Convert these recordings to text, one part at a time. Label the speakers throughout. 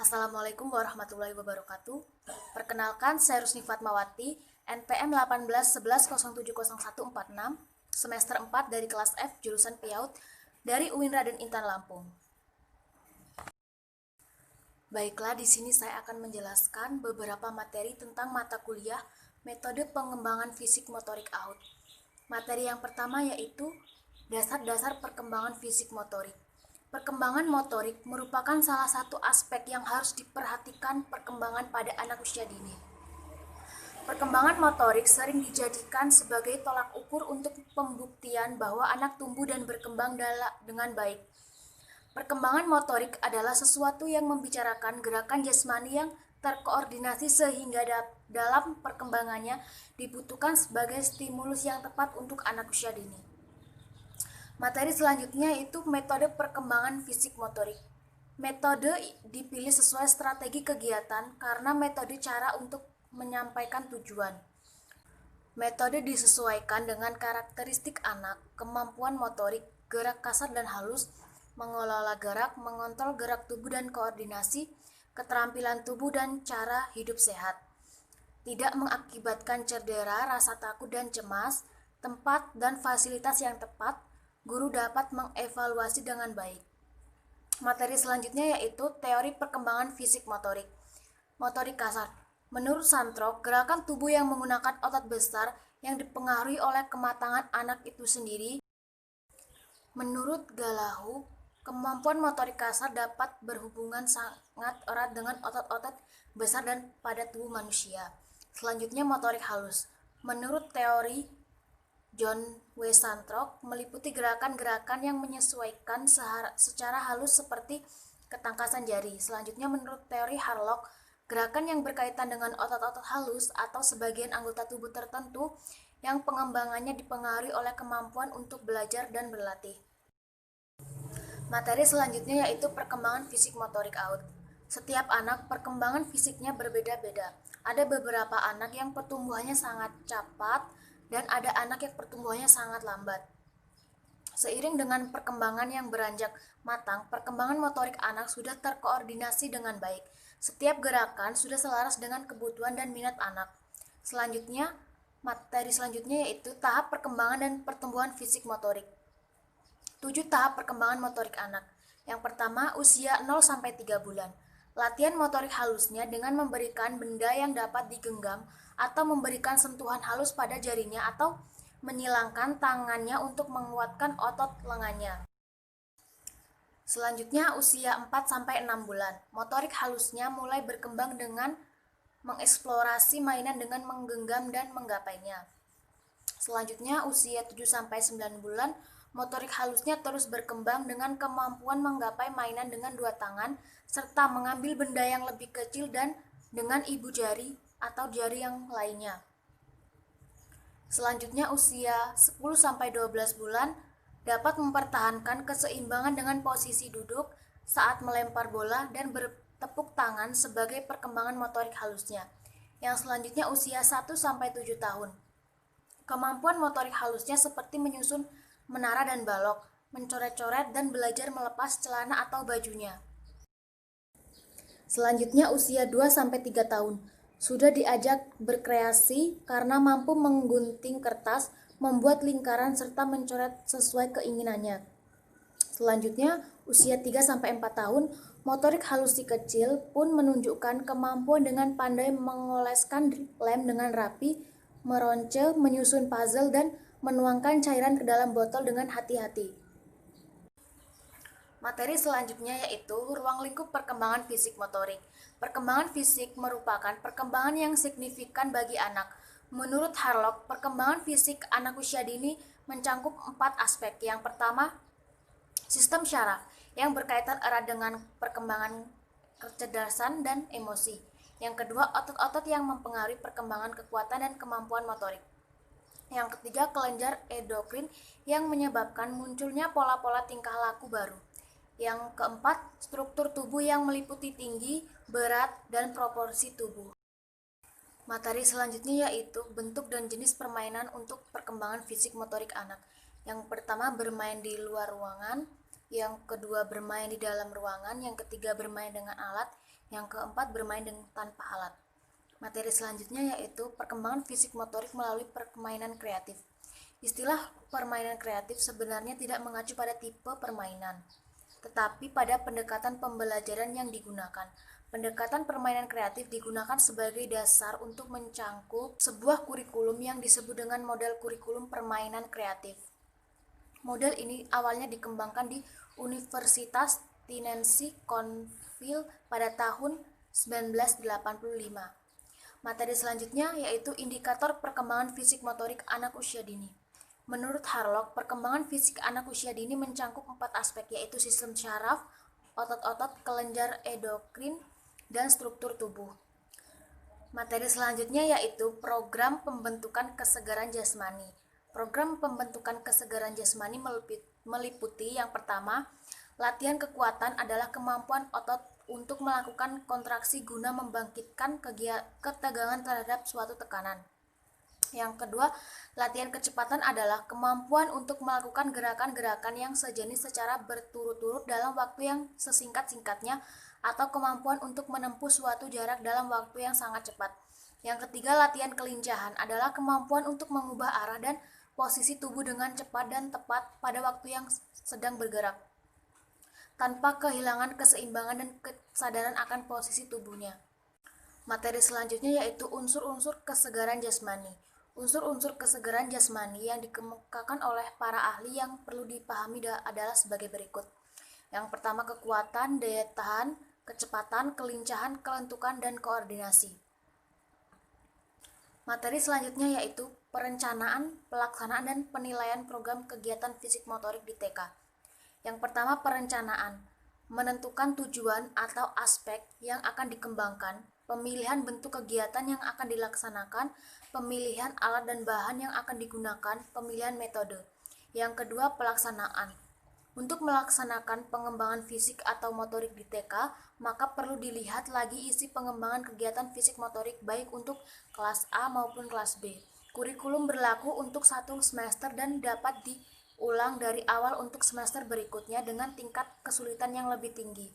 Speaker 1: Assalamualaikum warahmatullahi wabarakatuh. Perkenalkan, saya Rusni Fatmawati, NPM 1811070146, semester 4 dari kelas F jurusan PIAUD dari UIN Raden Intan Lampung. Baiklah, di sini saya akan menjelaskan beberapa materi tentang mata kuliah metode pengembangan fisik motorik AUD. Materi yang pertama yaitu dasar-dasar perkembangan fisik motorik. Perkembangan motorik merupakan salah satu aspek yang harus diperhatikan perkembangan pada anak usia dini. Perkembangan motorik sering dijadikan sebagai tolak ukur untuk pembuktian bahwa anak tumbuh dan berkembang dengan baik. Perkembangan motorik adalah sesuatu yang membicarakan gerakan jasmani yang terkoordinasi sehingga dalam perkembangannya dibutuhkan sebagai stimulus yang tepat untuk anak usia dini. Materi selanjutnya yaitu metode perkembangan fisik motorik. Metode dipilih sesuai strategi kegiatan karena metode cara untuk menyampaikan tujuan. Metode disesuaikan dengan karakteristik anak, kemampuan motorik, gerak kasar dan halus, mengelola gerak, mengontrol gerak tubuh dan koordinasi, keterampilan tubuh dan cara hidup sehat. Tidak mengakibatkan cedera, rasa takut dan cemas, tempat dan fasilitas yang tepat, guru dapat mengevaluasi dengan baik. Materi selanjutnya yaitu teori perkembangan fisik motorik. Motorik kasar. Menurut Santrok, gerakan tubuh yang menggunakan otot besar yang dipengaruhi oleh kematangan anak itu sendiri. Menurut Galahu, kemampuan motorik kasar dapat berhubungan sangat erat dengan otot-otot besar dan pada tubuh manusia. Selanjutnya motorik halus. Menurut teori John W. Santrok, meliputi gerakan-gerakan yang menyesuaikan secara halus seperti ketangkasan jari. Selanjutnya menurut teori Harlock, gerakan yang berkaitan dengan otot-otot halus atau sebagian anggota tubuh tertentu yang pengembangannya dipengaruhi oleh kemampuan untuk belajar dan berlatih. Materi selanjutnya yaitu perkembangan fisik motorik AUD. Setiap anak perkembangan fisiknya berbeda-beda. Ada beberapa anak yang pertumbuhannya sangat cepat dan ada anak yang pertumbuhannya sangat lambat. Seiring dengan perkembangan yang beranjak matang, perkembangan motorik anak sudah terkoordinasi dengan baik. Setiap gerakan sudah selaras dengan kebutuhan dan minat anak. Selanjutnya, materi selanjutnya yaitu tahap perkembangan dan pertumbuhan fisik motorik. 7 tahap perkembangan motorik anak. Yang pertama, usia 0-3 bulan. Latihan motorik halusnya dengan memberikan benda yang dapat digenggam atau memberikan sentuhan halus pada jarinya atau menyilangkan tangannya untuk menguatkan otot lengannya. Selanjutnya, usia 4-6 bulan. Motorik halusnya mulai berkembang dengan mengeksplorasi mainan dengan menggenggam dan menggapainya. Selanjutnya, usia 7-9 bulan, motorik halusnya terus berkembang dengan kemampuan menggapai mainan dengan dua tangan, serta mengambil benda yang lebih kecil dan dengan ibu jari atau jari yang lainnya. Selanjutnya, usia 10-12 bulan, dapat mempertahankan keseimbangan dengan posisi duduk saat melempar bola dan bertepuk tangan sebagai perkembangan motorik halusnya. Yang selanjutnya, usia 1-7 tahun. Kemampuan motorik halusnya seperti menyusun menara dan balok, mencoret-coret dan belajar melepas celana atau bajunya. Selanjutnya usia 2-3 tahun. Sudah diajak berkreasi karena mampu menggunting kertas, membuat lingkaran serta mencoret sesuai keinginannya. Selanjutnya usia 3-4 tahun, motorik halus si kecil pun menunjukkan kemampuan dengan pandai mengoleskan lem dengan rapi, meronce, menyusun puzzle, dan menuangkan cairan ke dalam botol dengan hati-hati. Materi selanjutnya yaitu ruang lingkup perkembangan fisik motorik. Perkembangan fisik merupakan perkembangan yang signifikan bagi anak. Menurut Harlock, perkembangan fisik anak usia dini mencakup 4 aspek. Yang pertama, sistem syaraf yang berkaitan erat dengan perkembangan kecerdasan dan emosi. Yang kedua, otot-otot yang mempengaruhi perkembangan kekuatan dan kemampuan motorik. Yang ketiga, kelenjar endokrin yang menyebabkan munculnya pola-pola tingkah laku baru. Yang keempat, struktur tubuh yang meliputi tinggi, berat, dan proporsi tubuh. Materi selanjutnya yaitu bentuk dan jenis permainan untuk perkembangan fisik motorik anak. Yang pertama, bermain di luar ruangan. yang kedua bermain di dalam ruangan, yang ketiga bermain dengan alat, yang keempat bermain tanpa alat. Materi selanjutnya yaitu perkembangan fisik motorik melalui permainan kreatif. Istilah permainan kreatif sebenarnya tidak mengacu pada tipe permainan, tetapi pada pendekatan pembelajaran yang digunakan. Pendekatan permainan kreatif digunakan sebagai dasar untuk mencangkup sebuah kurikulum yang disebut dengan model kurikulum permainan kreatif. Model ini awalnya dikembangkan di Universitas Tennessee Cornell pada tahun 1985. Materi selanjutnya yaitu indikator perkembangan fisik motorik anak usia dini. Menurut Harlock, perkembangan fisik anak usia dini mencangkup 4 aspek, yaitu sistem syaraf, otot-otot, kelenjar endokrin, dan struktur tubuh. Materi selanjutnya yaitu program pembentukan kesegaran jasmani. Program pembentukan kesegaran jasmani meliputi yang pertama, latihan kekuatan adalah kemampuan otot untuk melakukan kontraksi guna membangkitkan ketegangan terhadap suatu tekanan. Yang kedua, latihan kecepatan adalah kemampuan untuk melakukan gerakan-gerakan yang sejenis secara berturut-turut dalam waktu yang sesingkat-singkatnya atau kemampuan untuk menempuh suatu jarak dalam waktu yang sangat cepat. Yang ketiga, latihan kelincahan adalah kemampuan untuk mengubah arah dan posisi tubuh dengan cepat dan tepat pada waktu yang sedang bergerak, tanpa kehilangan keseimbangan dan kesadaran akan posisi tubuhnya. Materi selanjutnya yaitu unsur-unsur kesegaran jasmani. Unsur-unsur kesegaran jasmani yang dikemukakan oleh para ahli yang perlu dipahami adalah sebagai berikut. Yang pertama, kekuatan, daya tahan, kecepatan, kelincahan, kelentukan, dan koordinasi. Materi selanjutnya yaitu perencanaan, pelaksanaan, dan penilaian program kegiatan fisik motorik di TK. Yang pertama, perencanaan. Menentukan tujuan atau aspek yang akan dikembangkan, pemilihan bentuk kegiatan yang akan dilaksanakan, pemilihan alat dan bahan yang akan digunakan, pemilihan metode. Yang kedua, pelaksanaan. Untuk melaksanakan pengembangan fisik atau motorik di TK, maka perlu dilihat lagi isi pengembangan kegiatan fisik motorik baik untuk kelas A maupun kelas B. Kurikulum berlaku untuk 1 semester dan dapat diulang dari awal untuk semester berikutnya dengan tingkat kesulitan yang lebih tinggi.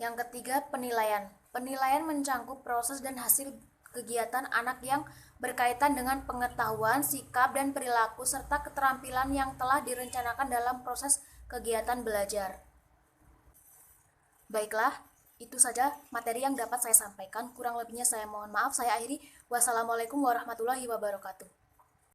Speaker 1: Yang ketiga, penilaian. Penilaian mencangkup proses dan hasil kegiatan anak yang berkaitan dengan pengetahuan, sikap, dan perilaku, serta keterampilan yang telah direncanakan dalam proses kegiatan belajar. Baiklah, itu saja materi yang dapat saya sampaikan. Kurang lebihnya saya mohon maaf. Saya akhiri. Wassalamualaikum warahmatullahi wabarakatuh.